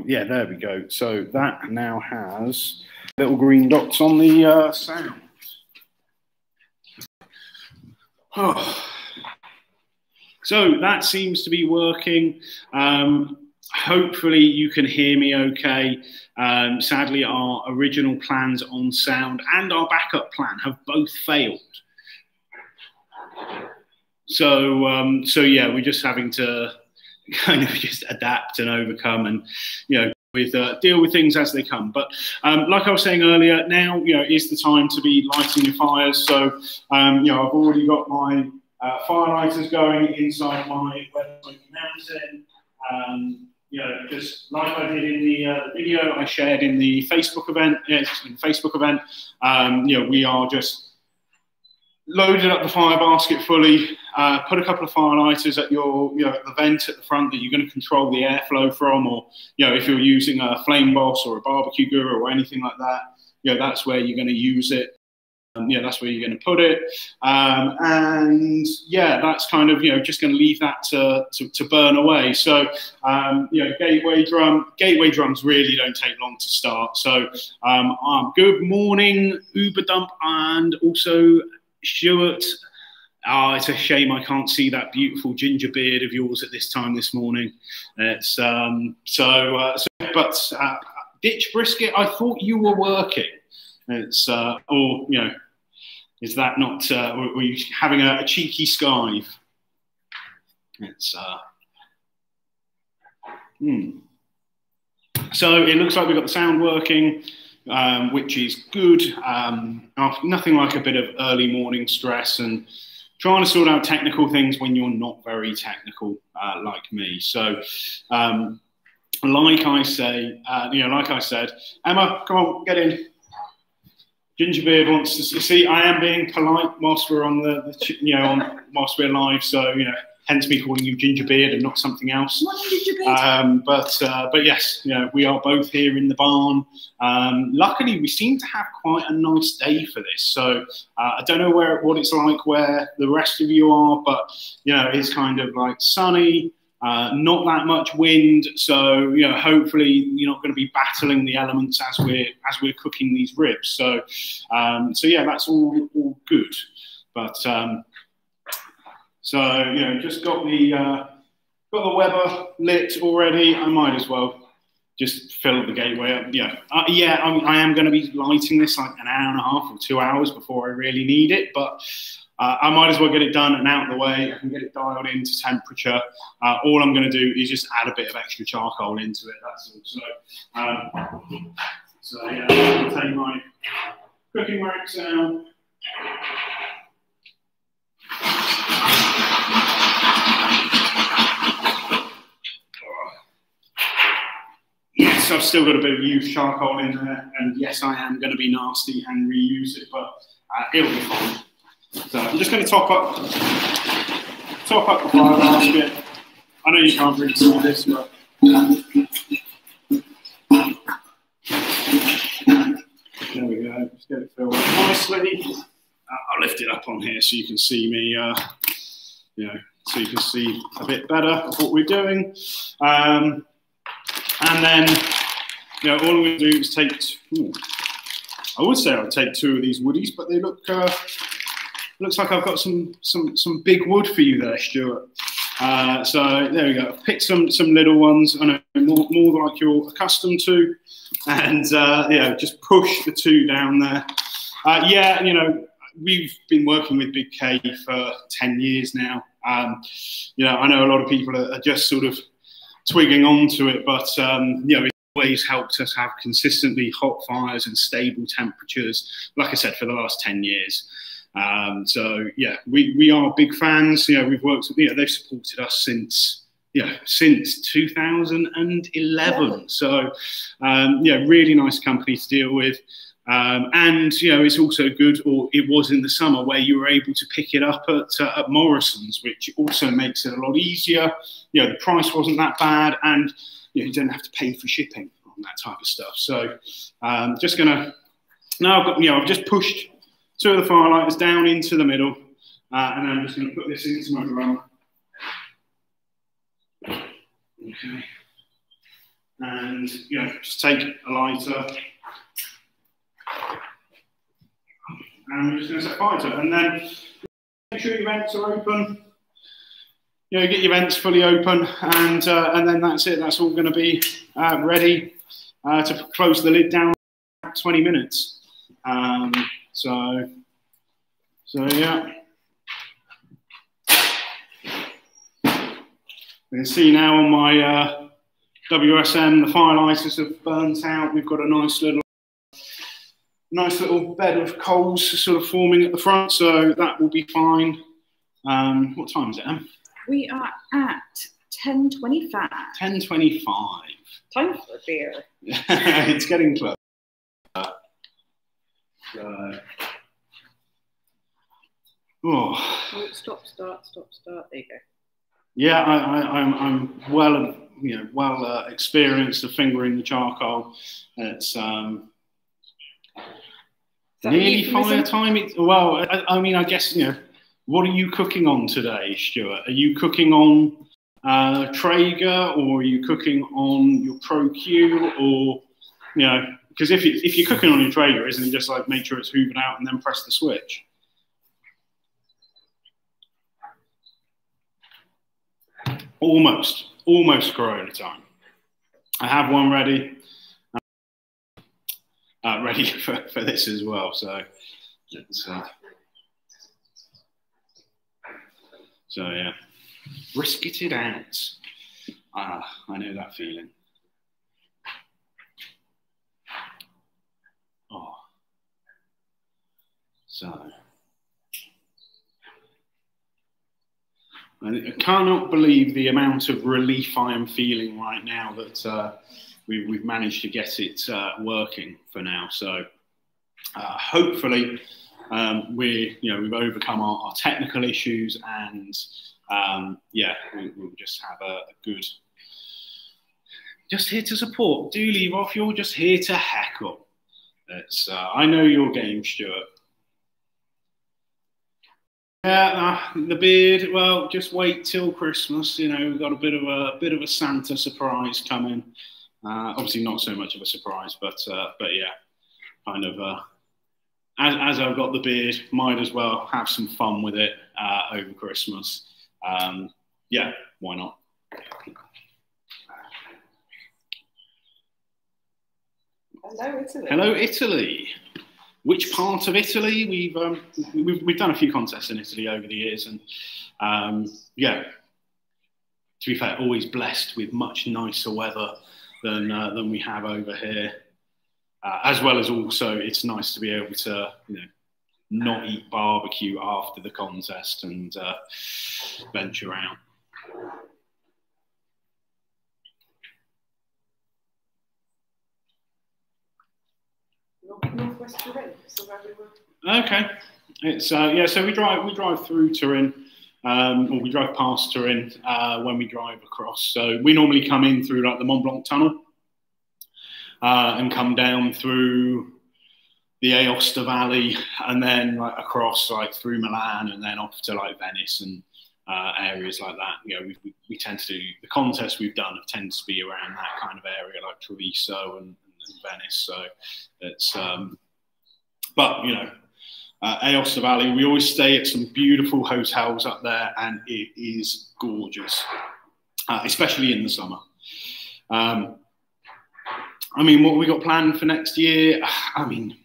Yeah, there we go. So that now has little green dots on the sound. Oh. So that seems to be working. Hopefully you can hear me okay. Sadly, our original plans on sound and our backup plan have both failed. So, so yeah, we're just having to kind of just adapt and overcome and, deal with things as they come. But like I was saying earlier, now, is the time to be lighting your fires. So, I've already got my fire lighters going inside my wet smoky mountain. Just like I did in the video I shared in the Facebook event, we are just loaded up the fire basket fully, put a couple of fire lighters at your, the vent at the front that you're going to control the airflow from, or, if you're using a Flame Boss or a Barbecue Guru or anything like that, that's where you're going to use it. That's where you're going to put it. And yeah, that's kind of, just going to leave that to burn away. So, gateway drums really don't take long to start. So, good morning, Uber Dump, and also Stuart. It's a shame I can't see that beautiful ginger beard of yours at this time this morning. It's Ditch Brisket, I thought you were working. It's is that not? Were you having a cheeky skive? It's So it looks like we've got the sound working, which is good. Nothing like a bit of early morning stress and trying to sort out technical things when you're not very technical, like me. So, like I said, Emma, come on, get in. Gingerbeard wants to see. I am being polite whilst we're on whilst we're live. So hence me calling you Gingerbeard and not something else. But yes, we are both here in the barn. Luckily, we seem to have quite a nice day for this. So I don't know what it's like where the rest of you are, but it's kind of like sunny. Not that much wind, so hopefully you're not going to be battling the elements as we're cooking these ribs. So yeah, that's all good. But just got the Weber lit already. I might as well just fill the gateway up. I am going to be lighting this like an hour and a half or 2 hours before I really need it, but I might as well get it done and out of the way. I can get it dialed into temperature. All I'm going to do is just add a bit of extra charcoal into it. That's all. So yeah, I'm going to take my cooking racks out. Yes, I've still got a bit of used charcoal in there, and yes, I am going to be nasty and reuse it, but it'll be fine. So I'm just going to top up the fire basket. I know you can't really see this, but there we go. Just get it filled nicely. I'll lift it up on here so you can see me. So you can see a bit better of what we're doing. And then, all I'm going to do is take. I would say I'll take 2 of these woodies, but they look. Looks like I've got some big wood for you there, Stuart. So there we go. I've picked some little ones. I know more like you're accustomed to, and just push the 2 down there. We've been working with Big K for 10 years now. I know a lot of people are just sort of twigging onto it, but it always helped us have consistently hot fires and stable temperatures. Like I said, for the last 10 years. So yeah, we are big fans. We've worked with, they've supported us since 2011. So really nice company to deal with. And it's also good, or it was in the summer, where you were able to pick it up at Morrison's, which also makes it a lot easier. The price wasn't that bad, and you don't have to pay for shipping on that type of stuff. So just gonna now I've just pushed 2 of the fire lighters down into the middle, and then I'm just going to put this into my drum. Okay. and just take a lighter, and we're just going to set fire to it, and then make sure your vents are open. Get your vents fully open, and then that's it. That's all going to be ready to close the lid down in 20 minutes. So yeah. You can see now on my WSM, the fire lighters have burnt out. We've got a nice little bed of coals sort of forming at the front, so that will be fine. What time is it, Em? We are at 10:25. 10:25. Time for a beer. It's getting close. Stop, start. There you go. Yeah, I'm well experienced of fingering the charcoal. It's nearly fire time. I mean, I guess what are you cooking on today, Stuart? Are you cooking on Traeger, or are you cooking on your Pro-Q, or because if you're cooking on your Traeger, isn't it just like make sure it's hoovered out and then press the switch? Almost Corona time. I have one ready for this as well. So yeah, brisket it out. I know that feeling. I cannot believe the amount of relief I am feeling right now that we've managed to get it working for now. So hopefully we've overcome our technical issues, and we'll just have a good. Just here to support. Do leave off. You're just here to heckle. I know your game, Stuart. Yeah, the beard. Well, just wait till Christmas. We've got a bit of a Santa surprise coming. Obviously, not so much of a surprise, but yeah, kind of. As I've got the beard, might as well have some fun with it over Christmas. Yeah, why not? Hello, Italy. Hello, Italy. Which part of Italy? We've done a few contests in Italy over the years, and to be fair, always blessed with much nicer weather than we have over here. As well as also, it's nice to be able to not eat barbecue after the contest and venture out. Northwest Turin, so where we were. Okay, it's so we drive through Turin, or we drive past Turin when we drive across. So we normally come in through like the Mont Blanc tunnel and come down through the Aosta Valley, and then like across like through Milan, and then off to like Venice and areas like that. We tend to do the contests we've done tend to be around that kind of area, like Treviso and Venice. So it's but Aosta Valley, we always stay at some beautiful hotels up there, and it is gorgeous, especially in the summer. I mean, what we got planned for next year? I mean,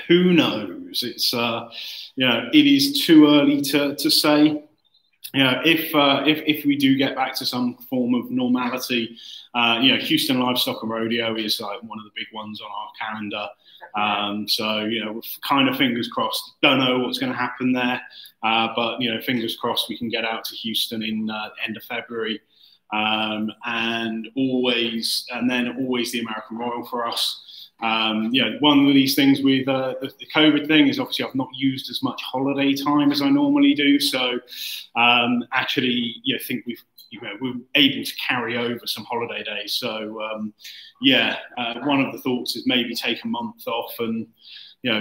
who knows? It's it is too early to say. If we do get back to some form of normality, Houston Livestock and Rodeo is like one of the big ones on our calendar. So we're kind of fingers crossed. Don't know what's going to happen there, but fingers crossed we can get out to Houston in end of February, and then always the American Royal for us. One of these things with the COVID thing is obviously I've not used as much holiday time as I normally do. So actually, think we're able to carry over some holiday days. So one of the thoughts is maybe take a month off and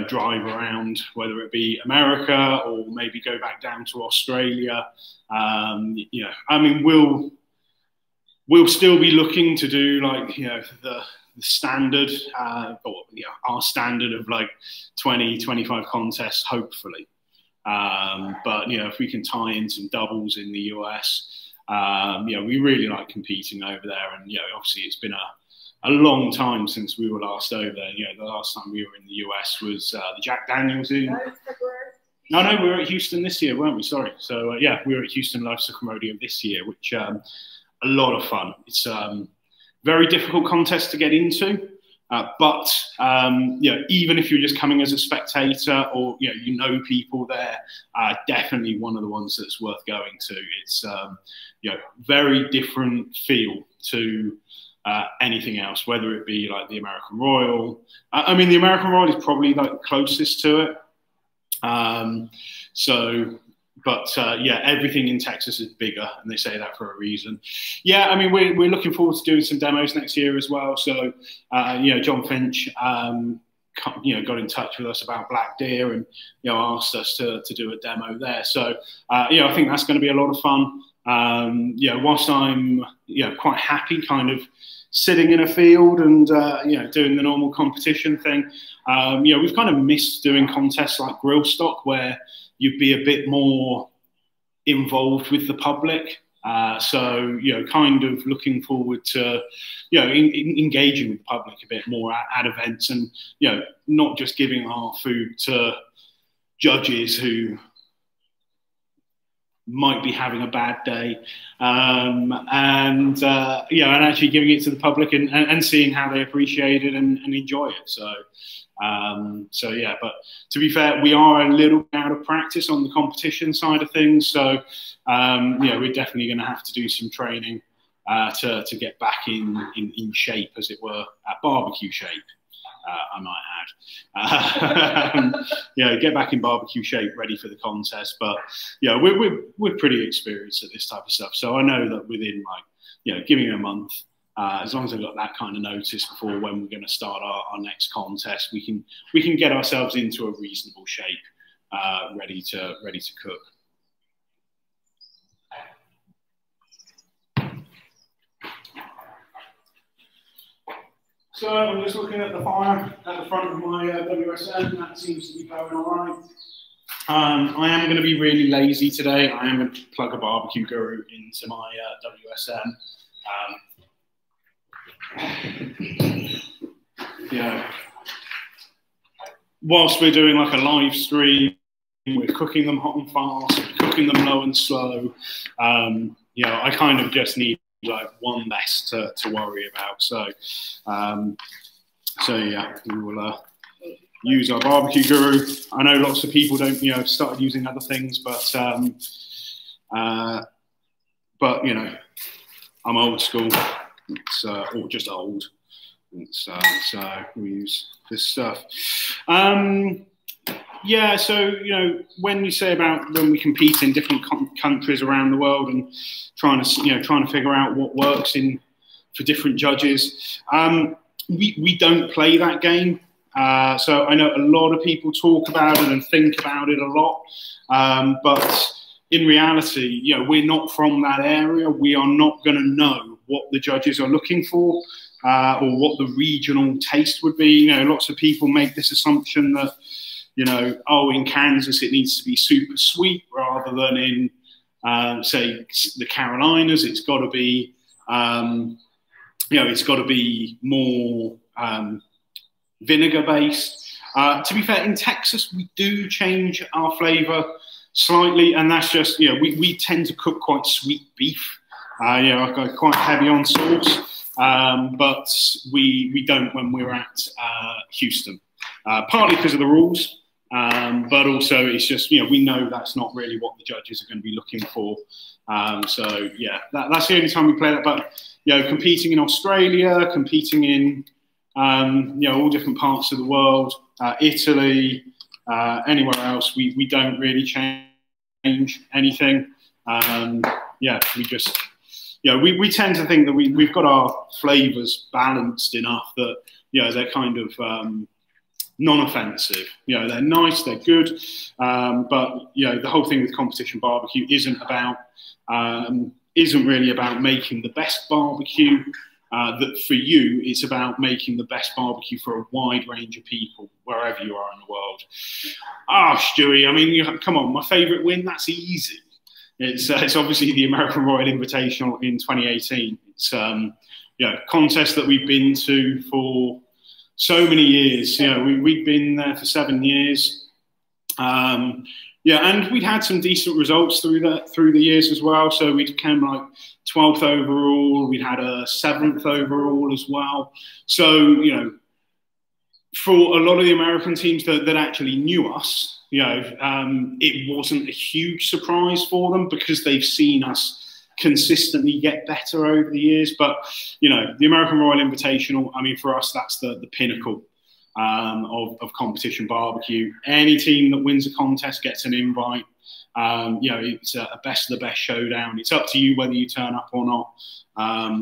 drive around, whether it be America or maybe go back down to Australia. I mean, we'll still be looking to do like, you know, the standard, or you know, our standard of like 20, 25 contests, hopefully. But you know, if we can tie in some doubles in the US, you know, we really like competing over there. And you know, obviously, it's been a long time since we were last over there. You know, the last time we were in the US was the Jack Daniels in. No, we were at Houston this year, weren't we? Sorry. So yeah, we were at Houston Life Cycle Rodeo this year, which a lot of fun. It's very difficult contest to get into, but you know, even if you're just coming as a spectator or you know people there, definitely one of the ones that's worth going to. It's you know, very different feel to anything else, whether it be like the American Royal. I mean, the American Royal is probably like closest to it. But yeah, everything in Texas is bigger, and they say that for a reason. Yeah, I mean, we're looking forward to doing some demos next year as well. So, you know, John Finch, you know, got in touch with us about Black Deer and, you know, asked us to do a demo there. So, you know, I think that's going to be a lot of fun. You know, whilst I'm, you know, quite happy kind of sitting in a field and, you know, doing the normal competition thing, you know, we've kind of missed doing contests like Grill Stock where you'd be a bit more involved with the public. So, you know, kind of looking forward to, you know, engaging with the public a bit more at events and, you know, not just giving our food to judges who might be having a bad day, and you know, and actually giving it to the public and seeing how they appreciate it and enjoy it. So, so yeah, but to be fair, we are a little out of practice on the competition side of things. So, you know, we're definitely going to have to do some training to get back in shape, as it were, barbecue shape. I might add, you know, get back in barbecue shape, ready for the contest. But yeah, we're pretty experienced at this type of stuff. So I know that within like, you know, giving a month, as long as I've got that kind of notice before when we're going to start our next contest, we can get ourselves into a reasonable shape, ready to cook. So I'm just looking at the fire at the front of my WSM. That seems to be going all right. I am going to be really lazy today. I am going to plug a Barbecue Guru into my WSM. Yeah. Whilst we're doing like a live stream, we're cooking them hot and fast, we're cooking them low and slow. You know, I kind of just need like one less to worry about. So, so yeah, we will use our Barbecue Guru. I know lots of people don't, you know, started using other things, but you know, I'm old school. It's or just old. It's, so we use this stuff. Yeah, so, you know, when you say about when we compete in different countries around the world and trying to figure out what works for different judges, we don't play that game. So I know a lot of people talk about it and think about it a lot, but in reality, you know, we're not from that area. We are not going to know what the judges are looking for or what the regional taste would be. You know, lots of people make this assumption that, you know, oh, in Kansas it needs to be super sweet rather than in, say, the Carolinas. It's got to be, you know, it's got to be more vinegar based. To be fair, in Texas we do change our flavour slightly, and that's just, you know, we tend to cook quite sweet beef. You know, quite heavy on sauce, but we don't when we're at Houston. Partly because of the rules. But also it's just, you know, we know that's not really what the judges are going to be looking for. So yeah, that's the only time we play that. But, you know, competing in Australia, competing in, you know, all different parts of the world, Italy, anywhere else, we don't really change anything. Yeah, we just, you know, we tend to think that we've got our flavors balanced enough that, you know, they're kind of, non-offensive. You know, they're nice, they're good, but, you know, the whole thing with competition barbecue isn't about isn't really about making the best barbecue. That for you, it's about making the best barbecue for a wide range of people, wherever you are in the world. Stewie, I mean, come on, my favourite win, that's easy. It's obviously the American Royal Invitational in 2018. It's a contest that we've been to for so many years. We've been there for 7 years. And we'd had some decent results through the years as well. So we came like 12th overall. We'd had a 7th overall as well. So, for a lot of the American teams that actually knew us, it wasn't a huge surprise for them because they've seen us consistently get better over the years. But, the American Royal Invitational, I mean, for us, that's the pinnacle of competition barbecue. Any team that wins a contest gets an invite. It's a best of the best showdown. It's up to you whether you turn up or not.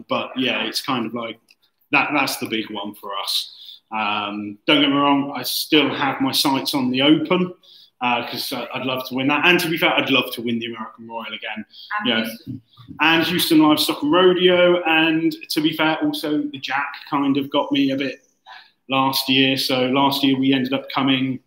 But yeah, it's kind of like that's the big one for us. Don't get me wrong, I still have my sights on the Open because I'd love to win that. And to be fair, I'd love to win the American Royal again. And Houston Livestock and Rodeo. And to be fair, also the Jack kind of got me a bit last year. So last year we ended up coming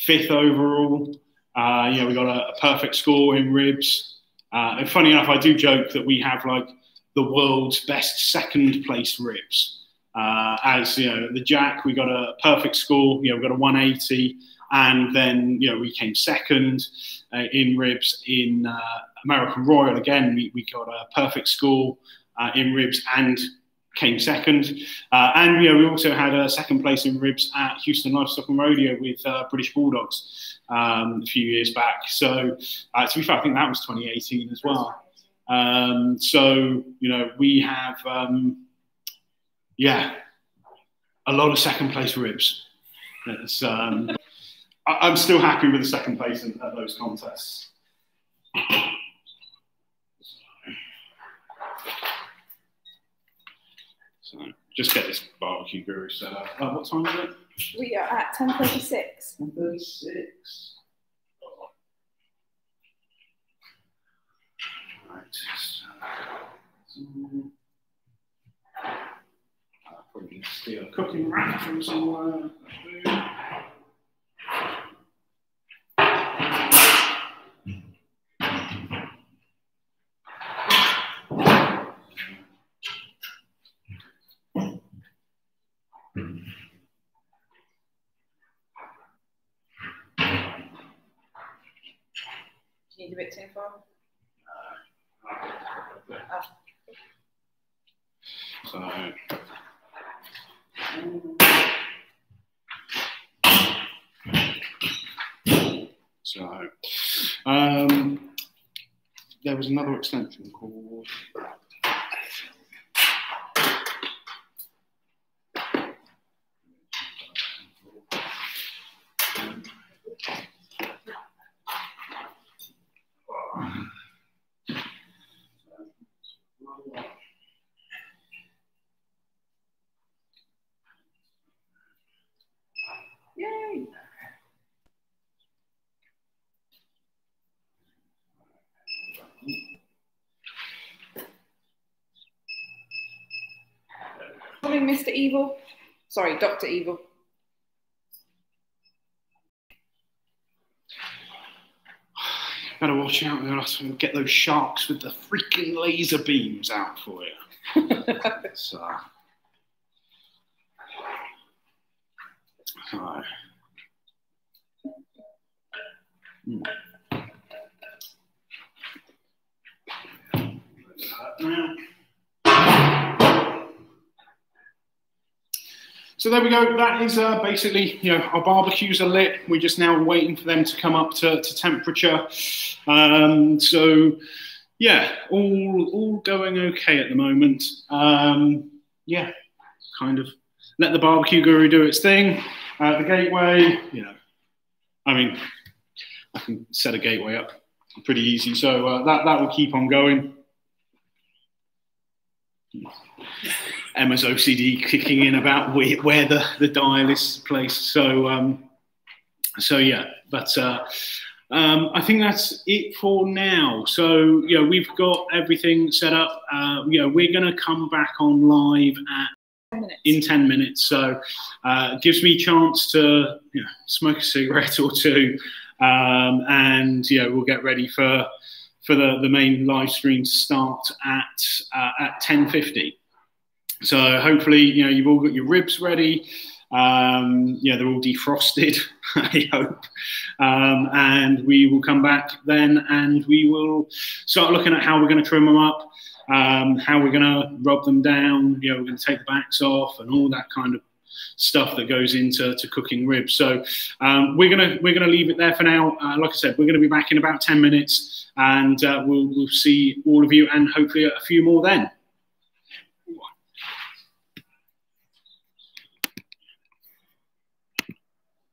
5th overall. We got a perfect score in ribs. And funny enough, I do joke that we have like the world's best 2nd place ribs. The Jack, we got a perfect score. We got a 180, and then we came 2nd in ribs. In American Royal again, we got a perfect score in ribs and came 2nd. We also had a 2nd place in ribs at Houston Livestock and Rodeo with British Bulldogs a few years back. So to be fair, I think that was 2018 as well. We have, a lot of 2nd place ribs. I'm still happy with the 2nd place at those contests. So just get this barbecue guru set up. What time is it? We are at 10:36. 10:36. Right. Probably going to steal a cooking rack from somewhere. Do you need a bit too far? There was another extension called Yay! Calling Mr. Evil. Sorry, Dr. Evil. Better watch out, they'll have to get those sharks with the freaking laser beams out for you. So. So there we go. That is basically, our barbecues are lit. We're just now waiting for them to come up to temperature. So yeah, all going okay at the moment. Yeah, kind of let the barbecue guru do its thing. The gateway, I mean, I can set a gateway up pretty easy. So that will keep on going. Emma's OCD kicking in about where the dial is placed. So yeah, but I think that's it for now. So, we've got everything set up. We're going to come back on live in 10 minutes. So it gives me a chance to smoke a cigarette or two. And we'll get ready for the main live stream to start at 10:50. So hopefully, you've all got your ribs ready. They're all defrosted, I hope. And we will come back then and we will start looking at how we're going to trim them up, how we're going to rub them down. We're going to take the backs off and all that kind of stuff that goes into cooking ribs. So we're gonna leave it there for now. Like I said, we're going to be back in about 10 minutes and we'll see all of you and hopefully a few more then.